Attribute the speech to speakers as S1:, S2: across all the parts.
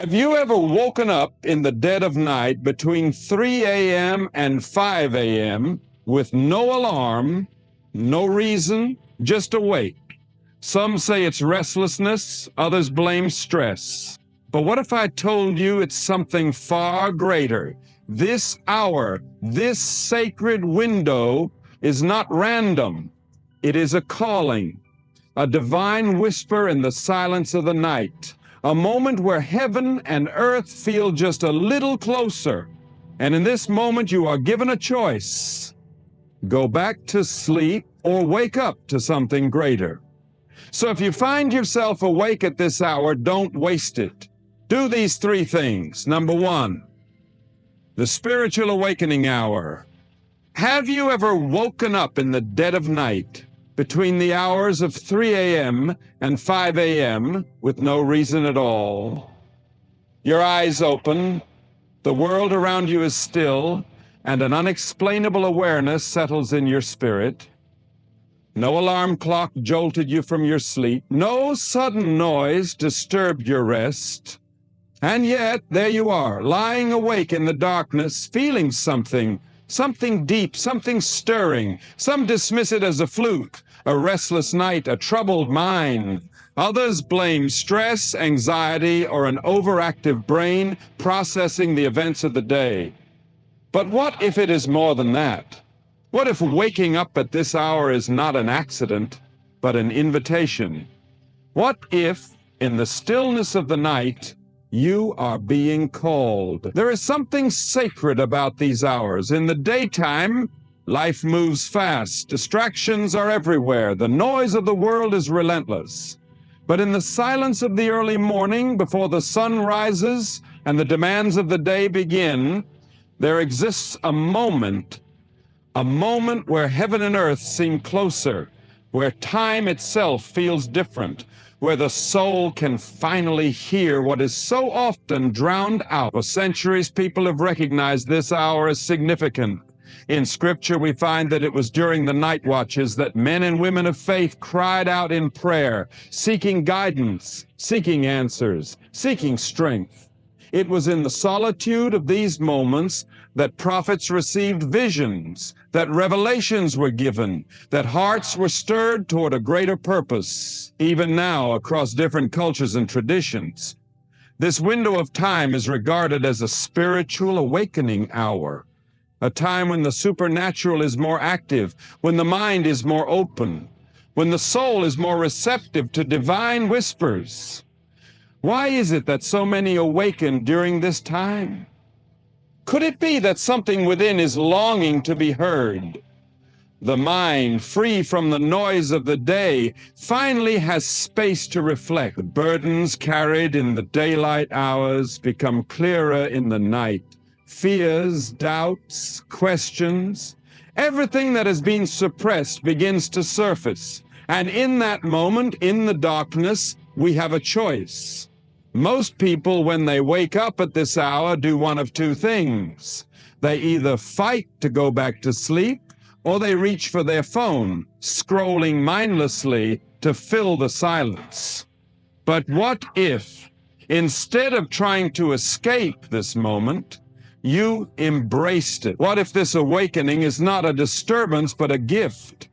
S1: Have you ever woken up in the dead of night between 3 a.m. and 5 a.m. with no alarm, no reason, just awake? Some say it's restlessness, others blame stress. But what if I told you it's something far greater? This hour, this sacred window is not random. It is a calling, a divine whisper in the silence of the night. A moment where heaven and earth feel just a little closer. And in this moment, you are given a choice. Go back to sleep or wake up to something greater. So if you find yourself awake at this hour, don't waste it. Do these three things. Number one, the spiritual awakening hour. Have you ever woken up in the dead of night between the hours of 3 a.m. and 5 a.m. with no reason at all? Your eyes open, the world around you is still, and an unexplainable awareness settles in your spirit. No alarm clock jolted you from your sleep. No sudden noise disturbed your rest. And yet, there you are, lying awake in the darkness, feeling something deep, something stirring. Some dismiss it as a fluke, a restless night, a troubled mind. Others blame stress, anxiety, or an overactive brain processing the events of the day. But what if it is more than that? What if waking up at this hour is not an accident, but an invitation? What if, in the stillness of the night, you are being called? There is something sacred about these hours. In the daytime, life moves fast. Distractions are everywhere. The noise of the world is relentless. But in the silence of the early morning, before the sun rises and the demands of the day begin, there exists a moment where heaven and earth seem closer, where time itself feels different, where the soul can finally hear what is so often drowned out. For centuries, people have recognized this hour as significant. In Scripture, we find that it was during the night watches that men and women of faith cried out in prayer, seeking guidance, seeking answers, seeking strength. It was in the solitude of these moments that prophets received visions, that revelations were given, that hearts were stirred toward a greater purpose. Even now, across different cultures and traditions, this window of time is regarded as a spiritual awakening hour, a time when the supernatural is more active, when the mind is more open, when the soul is more receptive to divine whispers. Why is it that so many awaken during this time? Could it be that something within is longing to be heard? The mind, free from the noise of the day, finally has space to reflect. The burdens carried in the daylight hours become clearer in the night. Fears, doubts, questions, everything that has been suppressed begins to surface. And in that moment, in the darkness, we have a choice. Most people, when they wake up at this hour, do one of two things. They either fight to go back to sleep, or they reach for their phone, scrolling mindlessly to fill the silence. But what if, instead of trying to escape this moment, you embraced it? What if this awakening is not a disturbance, but a gift?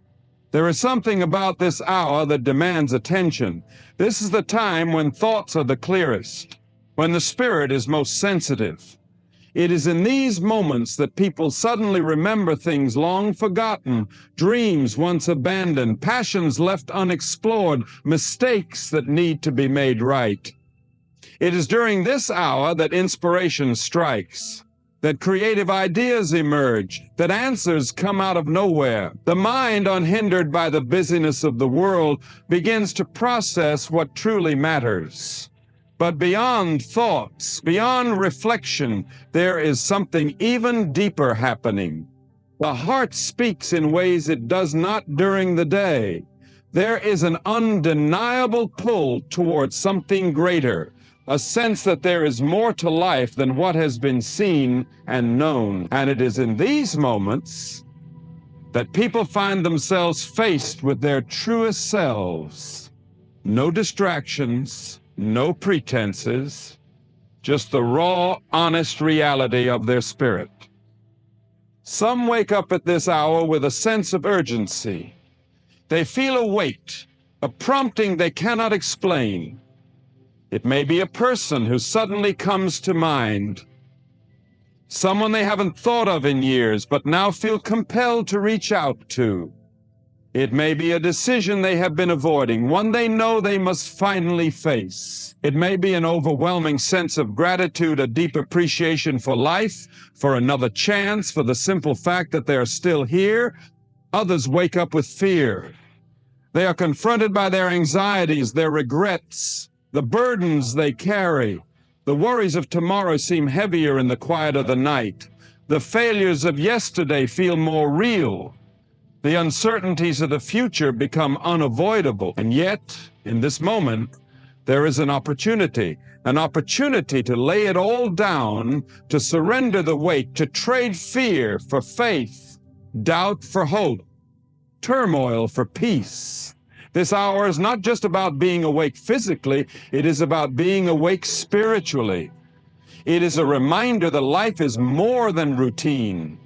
S1: There is something about this hour that demands attention. This is the time when thoughts are the clearest, when the spirit is most sensitive. It is in these moments that people suddenly remember things long forgotten, dreams once abandoned, passions left unexplored, mistakes that need to be made right. It is during this hour that inspiration strikes, that creative ideas emerge, that answers come out of nowhere. The mind, unhindered by the busyness of the world, begins to process what truly matters. But beyond thoughts, beyond reflection, there is something even deeper happening. The heart speaks in ways it does not during the day. There is an undeniable pull towards something greater, a sense that there is more to life than what has been seen and known. And it is in these moments that people find themselves faced with their truest selves. No distractions, no pretenses, just the raw, honest reality of their spirit. Some wake up at this hour with a sense of urgency. They feel a weight, a prompting they cannot explain. It may be a person who suddenly comes to mind, someone they haven't thought of in years but now feel compelled to reach out to. It may be a decision they have been avoiding, one they know they must finally face. It may be an overwhelming sense of gratitude, a deep appreciation for life, for another chance, for the simple fact that they are still here. Others wake up with fear. They are confronted by their anxieties, their regrets, the burdens they carry. The worries of tomorrow seem heavier in the quiet of the night. The failures of yesterday feel more real. The uncertainties of the future become unavoidable. And yet, in this moment, there is an opportunity to lay it all down, to surrender the weight, to trade fear for faith, doubt for hope, turmoil for peace. This hour is not just about being awake physically, it is about being awake spiritually. It is a reminder that life is more than routine,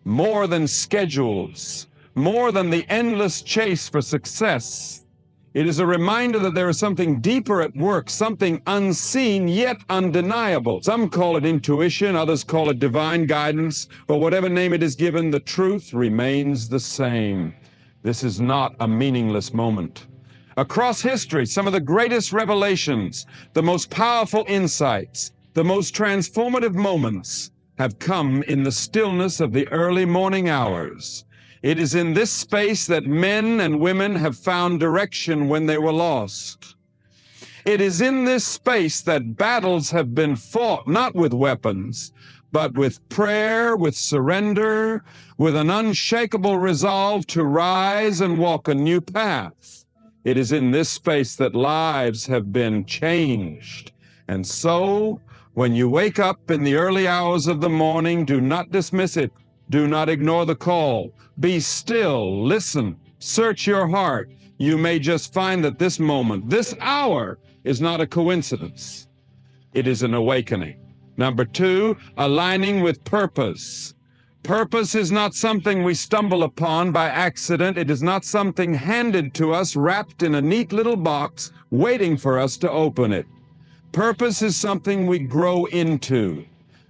S1: more than schedules, more than the endless chase for success. It is a reminder that there is something deeper at work, something unseen yet undeniable. Some call it intuition, others call it divine guidance, but whatever name it is given, the truth remains the same. This is not a meaningless moment. Across history, some of the greatest revelations, the most powerful insights, the most transformative moments have come in the stillness of the early morning hours. It is in this space that men and women have found direction when they were lost. It is in this space that battles have been fought, not with weapons, but with prayer, with surrender, with an unshakable resolve to rise and walk a new path. It is in this space that lives have been changed. And so, when you wake up in the early hours of the morning, do not dismiss it. Do not ignore the call. Be still, listen, search your heart. You may just find that this moment, this hour, is not a coincidence. It is an awakening. Number two, aligning with purpose. Purpose is not something we stumble upon by accident. It is not something handed to us wrapped in a neat little box waiting for us to open it. Purpose is something we grow into,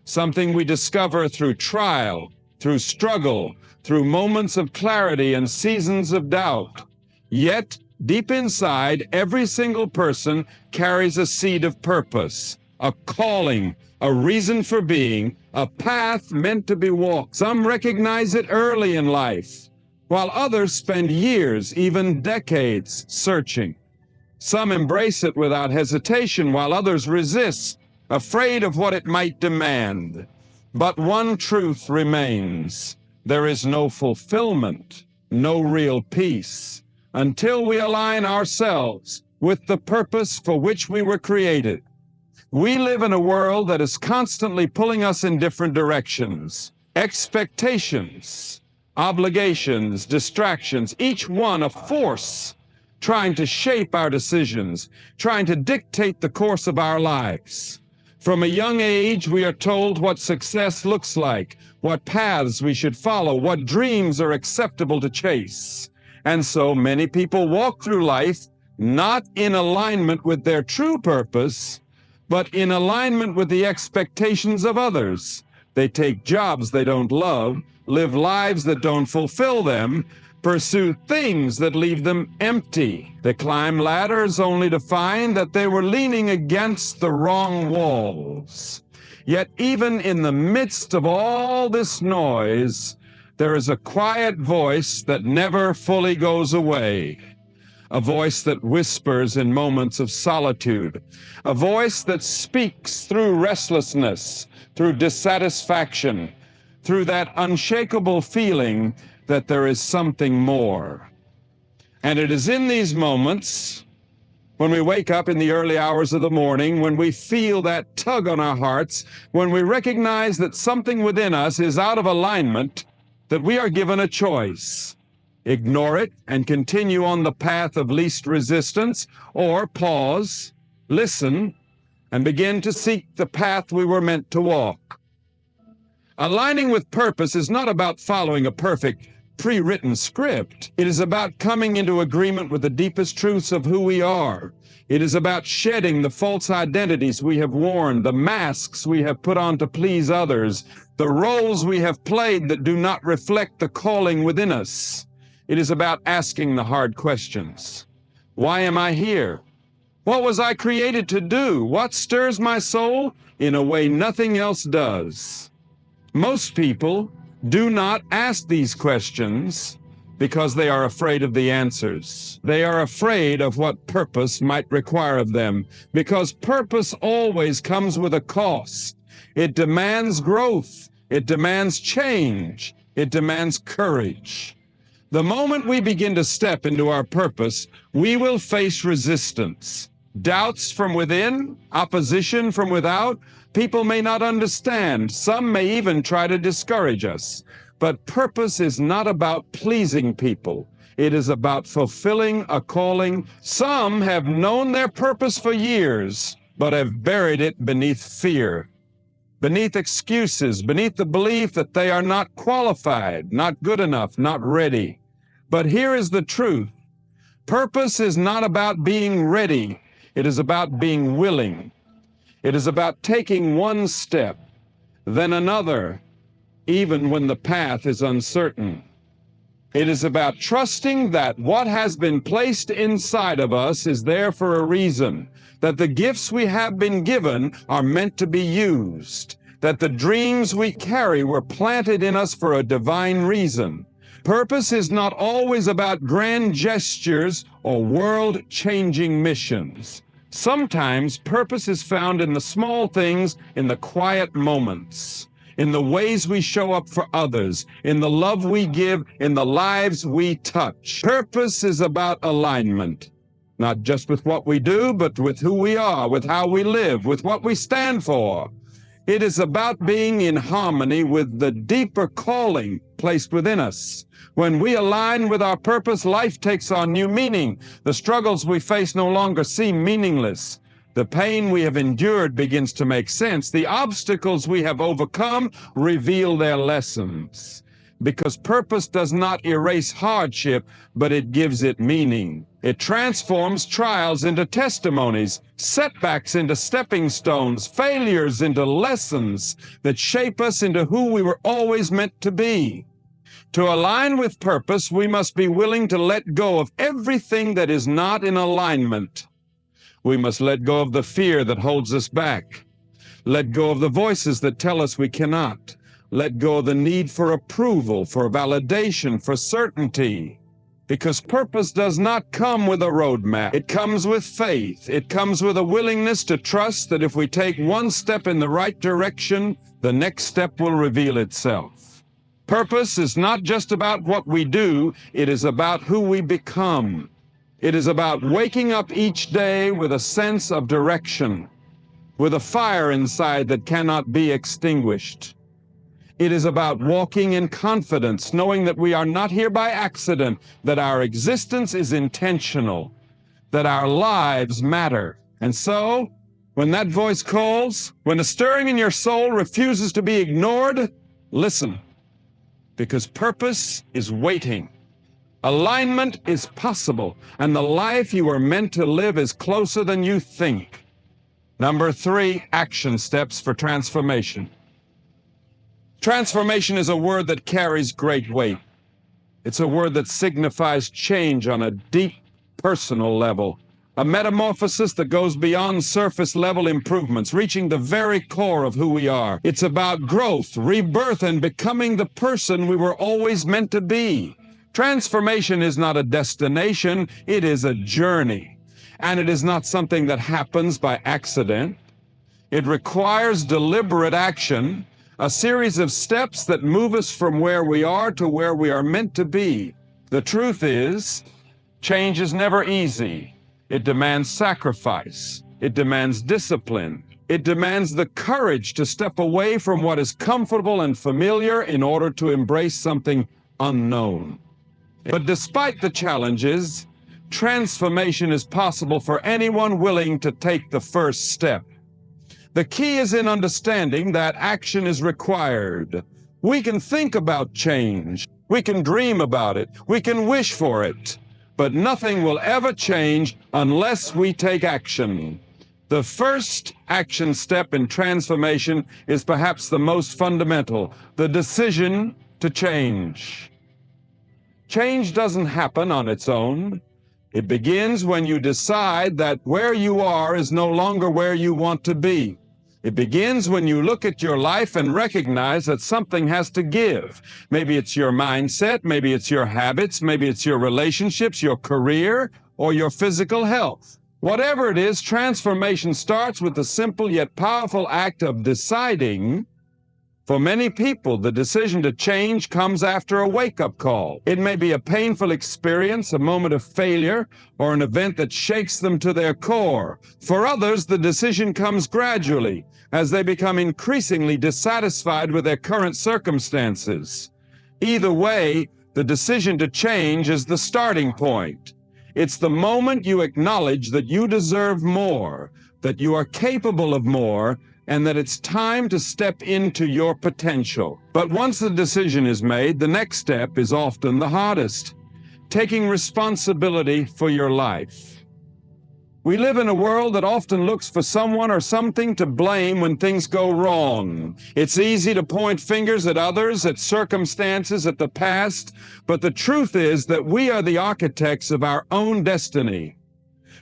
S1: something we discover through trial, through struggle, through moments of clarity and seasons of doubt. Yet, deep inside, every single person carries a seed of purpose, a calling, a reason for being, a path meant to be walked. Some recognize it early in life, while others spend years, even decades, searching. Some embrace it without hesitation, while others resist, afraid of what it might demand. But one truth remains: there is no fulfillment, no real peace, until we align ourselves with the purpose for which we were created. We live in a world that is constantly pulling us in different directions. Expectations, obligations, distractions, each one a force trying to shape our decisions, trying to dictate the course of our lives. From a young age, we are told what success looks like, what paths we should follow, what dreams are acceptable to chase. And so many people walk through life not in alignment with their true purpose, but in alignment with the expectations of others. They take jobs they don't love, live lives that don't fulfill them, pursue things that leave them empty. They climb ladders only to find that they were leaning against the wrong walls. Yet even in the midst of all this noise, there is a quiet voice that never fully goes away. A voice that whispers in moments of solitude, a voice that speaks through restlessness, through dissatisfaction, through that unshakable feeling that there is something more. And it is in these moments, when we wake up in the early hours of the morning, when we feel that tug on our hearts, when we recognize that something within us is out of alignment, that we are given a choice. Ignore it and continue on the path of least resistance, or pause, listen, and begin to seek the path we were meant to walk. Aligning with purpose is not about following a perfect, pre-written script. It is about coming into agreement with the deepest truths of who we are. It is about shedding the false identities we have worn, the masks we have put on to please others, the roles we have played that do not reflect the calling within us. It is about asking the hard questions. Why am I here? What was I created to do? What stirs my soul in a way nothing else does? Most people do not ask these questions because they are afraid of the answers. They are afraid of what purpose might require of them, because purpose always comes with a cost. It demands growth. It demands change. It demands courage. The moment we begin to step into our purpose, we will face resistance. Doubts from within, opposition from without. People may not understand. Some may even try to discourage us. But purpose is not about pleasing people. It is about fulfilling a calling. Some have known their purpose for years, but have buried it beneath fear, beneath excuses, beneath the belief that they are not qualified, not good enough, not ready. But here is the truth. Purpose is not about being ready. It is about being willing. It is about taking one step, then another, even when the path is uncertain. It is about trusting that what has been placed inside of us is there for a reason, that the gifts we have been given are meant to be used, that the dreams we carry were planted in us for a divine reason. Purpose is not always about grand gestures or world-changing missions. Sometimes purpose is found in the small things, in the quiet moments, in the ways we show up for others, in the love we give, in the lives we touch. Purpose is about alignment, not just with what we do, but with who we are, with how we live, with what we stand for. It is about being in harmony with the deeper calling placed within us. When we align with our purpose, life takes on new meaning. The struggles we face no longer seem meaningless. The pain we have endured begins to make sense. The obstacles we have overcome reveal their lessons. Because purpose does not erase hardship, but it gives it meaning. It transforms trials into testimonies, setbacks into stepping stones, failures into lessons that shape us into who we were always meant to be. To align with purpose, we must be willing to let go of everything that is not in alignment. We must let go of the fear that holds us back. Let go of the voices that tell us we cannot. Let go of the need for approval, for validation, for certainty. Because purpose does not come with a roadmap. It comes with faith. It comes with a willingness to trust that if we take one step in the right direction, the next step will reveal itself. Purpose is not just about what we do, it is about who we become. It is about waking up each day with a sense of direction, with a fire inside that cannot be extinguished. It is about walking in confidence, knowing that we are not here by accident, that our existence is intentional, that our lives matter. And so, when that voice calls, when a stirring in your soul refuses to be ignored, listen, because purpose is waiting. Alignment is possible, and the life you are meant to live is closer than you think. Number 3, action steps for transformation. Transformation is a word that carries great weight. It's a word that signifies change on a deep personal level, a metamorphosis that goes beyond surface level improvements, reaching the very core of who we are. It's about growth, rebirth, and becoming the person we were always meant to be. Transformation is not a destination, it is a journey. And it is not something that happens by accident. It requires deliberate action, a series of steps that move us from where we are to where we are meant to be. The truth is, change is never easy. It demands sacrifice. It demands discipline. It demands the courage to step away from what is comfortable and familiar in order to embrace something unknown. But despite the challenges, transformation is possible for anyone willing to take the first step. The key is in understanding that action is required. We can think about change. We can dream about it. We can wish for it. But nothing will ever change unless we take action. The first action step in transformation is perhaps the most fundamental, the decision to change. Change doesn't happen on its own. It begins when you decide that where you are is no longer where you want to be. It begins when you look at your life and recognize that something has to give. Maybe it's your mindset, maybe it's your habits, maybe it's your relationships, your career, or your physical health. Whatever it is, transformation starts with the simple yet powerful act of deciding. For many people, the decision to change comes after a wake-up call. It may be a painful experience, a moment of failure, or an event that shakes them to their core. For others, the decision comes gradually, as they become increasingly dissatisfied with their current circumstances. Either way, the decision to change is the starting point. It's the moment you acknowledge that you deserve more, that you are capable of more, and that it's time to step into your potential. But once the decision is made, the next step is often the hardest, taking responsibility for your life. We live in a world that often looks for someone or something to blame when things go wrong. It's easy to point fingers at others, at circumstances, at the past, but the truth is that we are the architects of our own destiny.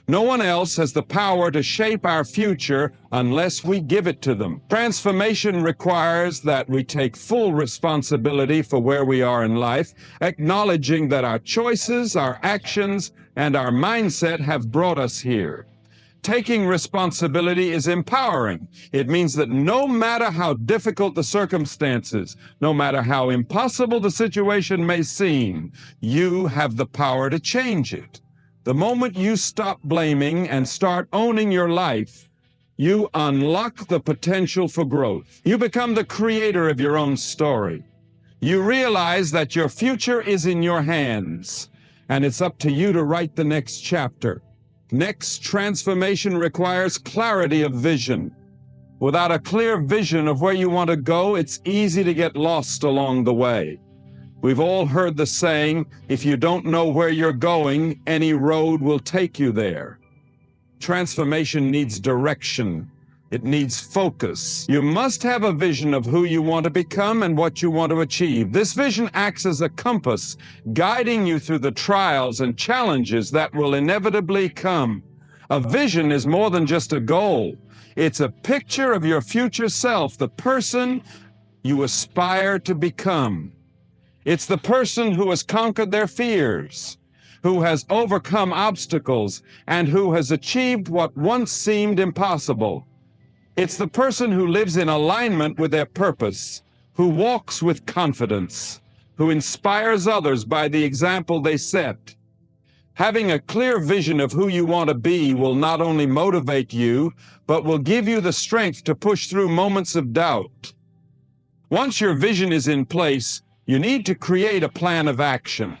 S1: No one else has the power to shape our future unless we give it to them. Transformation requires that we take full responsibility for where we are in life, acknowledging that our choices, our actions, and our mindset have brought us here. Taking responsibility is empowering. It means that no matter how difficult the circumstances, no matter how impossible the situation may seem, you have the power to change it. The moment you stop blaming and start owning your life, you unlock the potential for growth. You become the creator of your own story. You realize that your future is in your hands, and it's up to you to write the next chapter. Next, transformation requires clarity of vision. Without a clear vision of where you want to go, it's easy to get lost along the way. We've all heard the saying, if you don't know where you're going, any road will take you there. Transformation needs direction. It needs focus. You must have a vision of who you want to become and what you want to achieve. This vision acts as a compass, guiding you through the trials and challenges that will inevitably come. A vision is more than just a goal. It's a picture of your future self, the person you aspire to become. It's the person who has conquered their fears, who has overcome obstacles, and who has achieved what once seemed impossible. It's the person who lives in alignment with their purpose, who walks with confidence, who inspires others by the example they set. Having a clear vision of who you want to be will not only motivate you, but will give you the strength to push through moments of doubt. Once your vision is in place, you need to create a plan of action.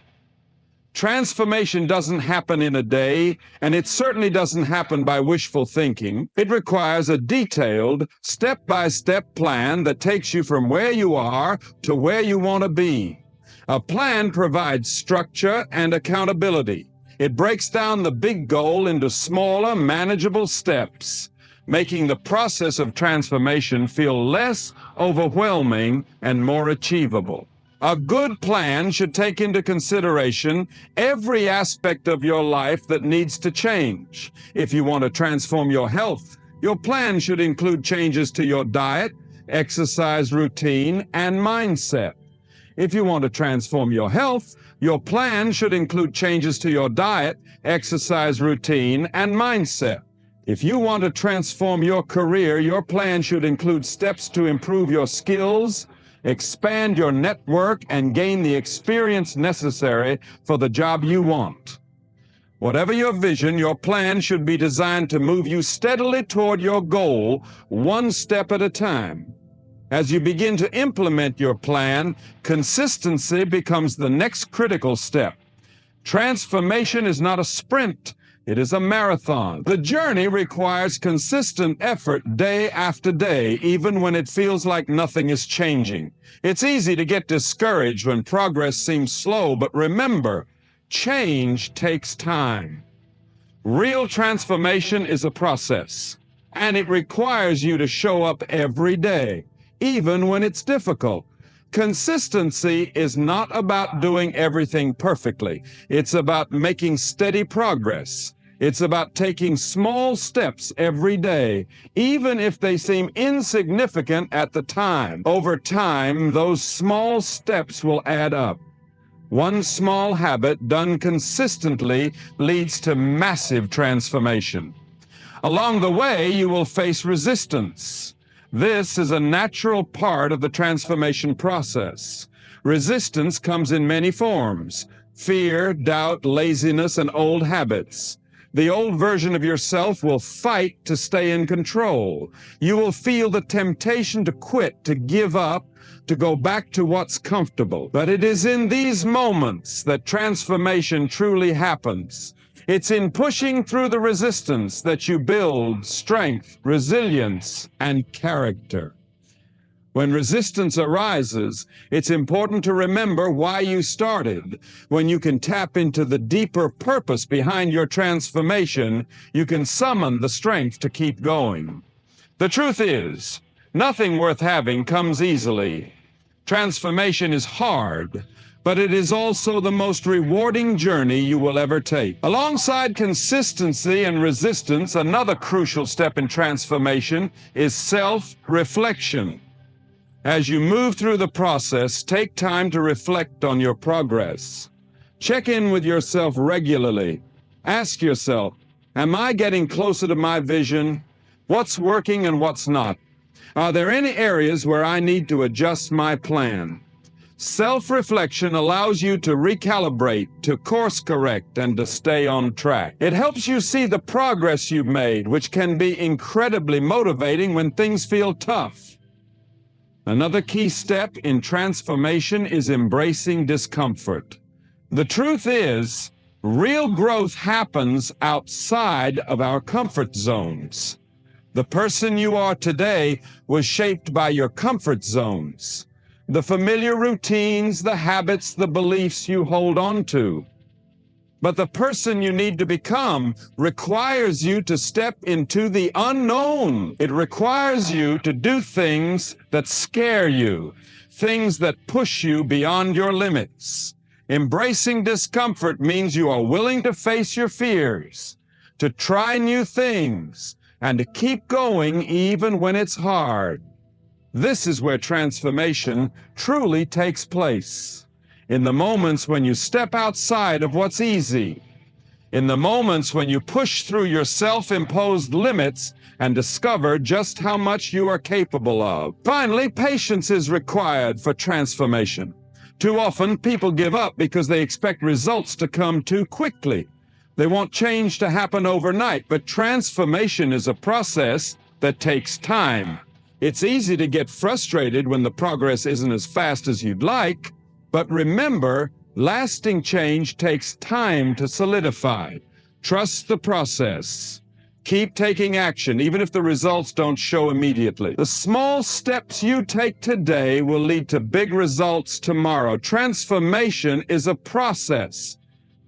S1: Transformation doesn't happen in a day, and it certainly doesn't happen by wishful thinking. It requires a detailed, step-by-step plan that takes you from where you are to where you want to be. A plan provides structure and accountability. It breaks down the big goal into smaller, manageable steps, making the process of transformation feel less overwhelming and more achievable. A good plan should take into consideration every aspect of your life that needs to change. If you want to transform your health, your plan should include changes to your diet, exercise routine, and mindset. If you want to transform your health, your plan should include changes to your diet, exercise routine, and mindset. If you want to transform your career, your plan should include steps to improve your skills, expand your network, and gain the experience necessary for the job you want. Whatever your vision, your plan should be designed to move you steadily toward your goal, one step at a time. As you begin to implement your plan, consistency becomes the next critical step. Transformation is not a sprint, It is a marathon. The journey requires consistent effort day after day, even when it feels like nothing is changing. It's easy to get discouraged when progress seems slow, but remember, change takes time. Real transformation is a process, and it requires you to show up every day, even when it's difficult. Consistency is not about doing everything perfectly. It's about making steady progress. It's about taking small steps every day, even if they seem insignificant at the time. Over time, those small steps will add up. One small habit done consistently leads to massive transformation. Along the way, you will face resistance. This is a natural part of the transformation process. Resistance comes in many forms: fear, doubt, laziness, and old habits. The old version of yourself will fight to stay in control. You will feel the temptation to quit, to give up, to go back to what's comfortable. But it is in these moments that transformation truly happens. It's in pushing through the resistance that you build strength, resilience, and character. When resistance arises, it's important to remember why you started. When you can tap into the deeper purpose behind your transformation, you can summon the strength to keep going. The truth is, nothing worth having comes easily. Transformation is hard, but it is also the most rewarding journey you will ever take. Alongside consistency and resistance, another crucial step in transformation is self-reflection. As you move through the process, take time to reflect on your progress. Check in with yourself regularly. Ask yourself, am I getting closer to my vision? What's working and what's not? Are there any areas where I need to adjust my plan? Self-reflection allows you to recalibrate, to course correct, and to stay on track. It helps you see the progress you've made, which can be incredibly motivating when things feel tough. Another key step in transformation is embracing discomfort. The truth is, real growth happens outside of our comfort zones. The person you are today was shaped by your comfort zones. The familiar routines, the habits, the beliefs you hold on to. But the person you need to become requires you to step into the unknown. It requires you to do things that scare you, things that push you beyond your limits. Embracing discomfort means you are willing to face your fears, to try new things, and to keep going even when it's hard. This is where transformation truly takes place. In the moments when you step outside of what's easy. In the moments when you push through your self-imposed limits and discover just how much you are capable of. Finally, patience is required for transformation. Too often, people give up because they expect results to come too quickly. They want change to happen overnight, but transformation is a process that takes time. It's easy to get frustrated when the progress isn't as fast as you'd like, but remember, lasting change takes time to solidify. Trust the process. Keep taking action, even if the results don't show immediately. The small steps you take today will lead to big results tomorrow. Transformation is a process.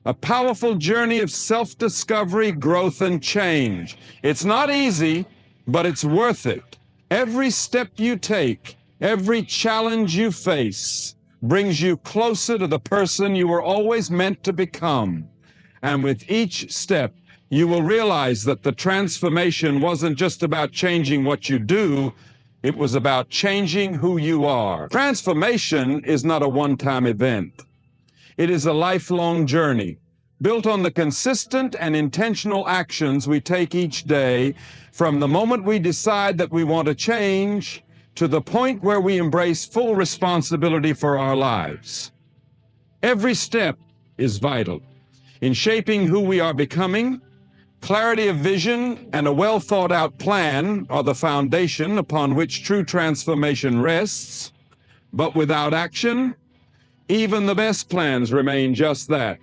S1: A powerful journey of self-discovery, growth, and change. It's not easy, but it's worth it. Every step you take, every challenge you face, brings you closer to the person you were always meant to become. And with each step, you will realize that the transformation wasn't just about changing what you do, it was about changing who you are. Transformation is not a one-time event. It is a lifelong journey, built on the consistent and intentional actions we take each day, from the moment we decide that we want to change to the point where we embrace full responsibility for our lives. Every step is vital. In shaping who we are becoming, clarity of vision and a well-thought-out plan are the foundation upon which true transformation rests. But without action, even the best plans remain just that,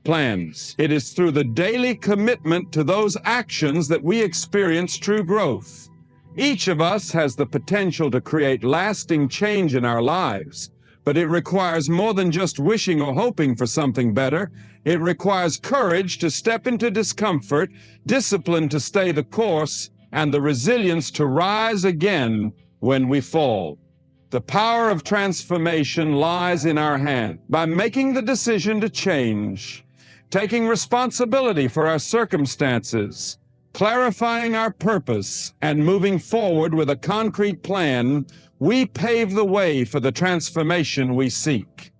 S1: plans. It is through the daily commitment to those actions that we experience true growth. Each of us has the potential to create lasting change in our lives, but it requires more than just wishing or hoping for something better. It requires courage to step into discomfort, discipline to stay the course, and the resilience to rise again when we fall. The power of transformation lies in our hand. By making the decision to change, taking responsibility for our circumstances, clarifying our purpose, and moving forward with a concrete plan, we pave the way for the transformation we seek.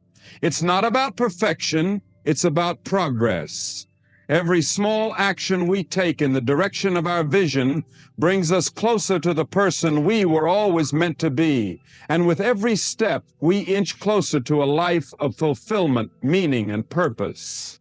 S1: It's not about perfection, it's about progress. Every small action we take in the direction of our vision brings us closer to the person we were always meant to be. And with every step, we inch closer to a life of fulfillment, meaning, and purpose.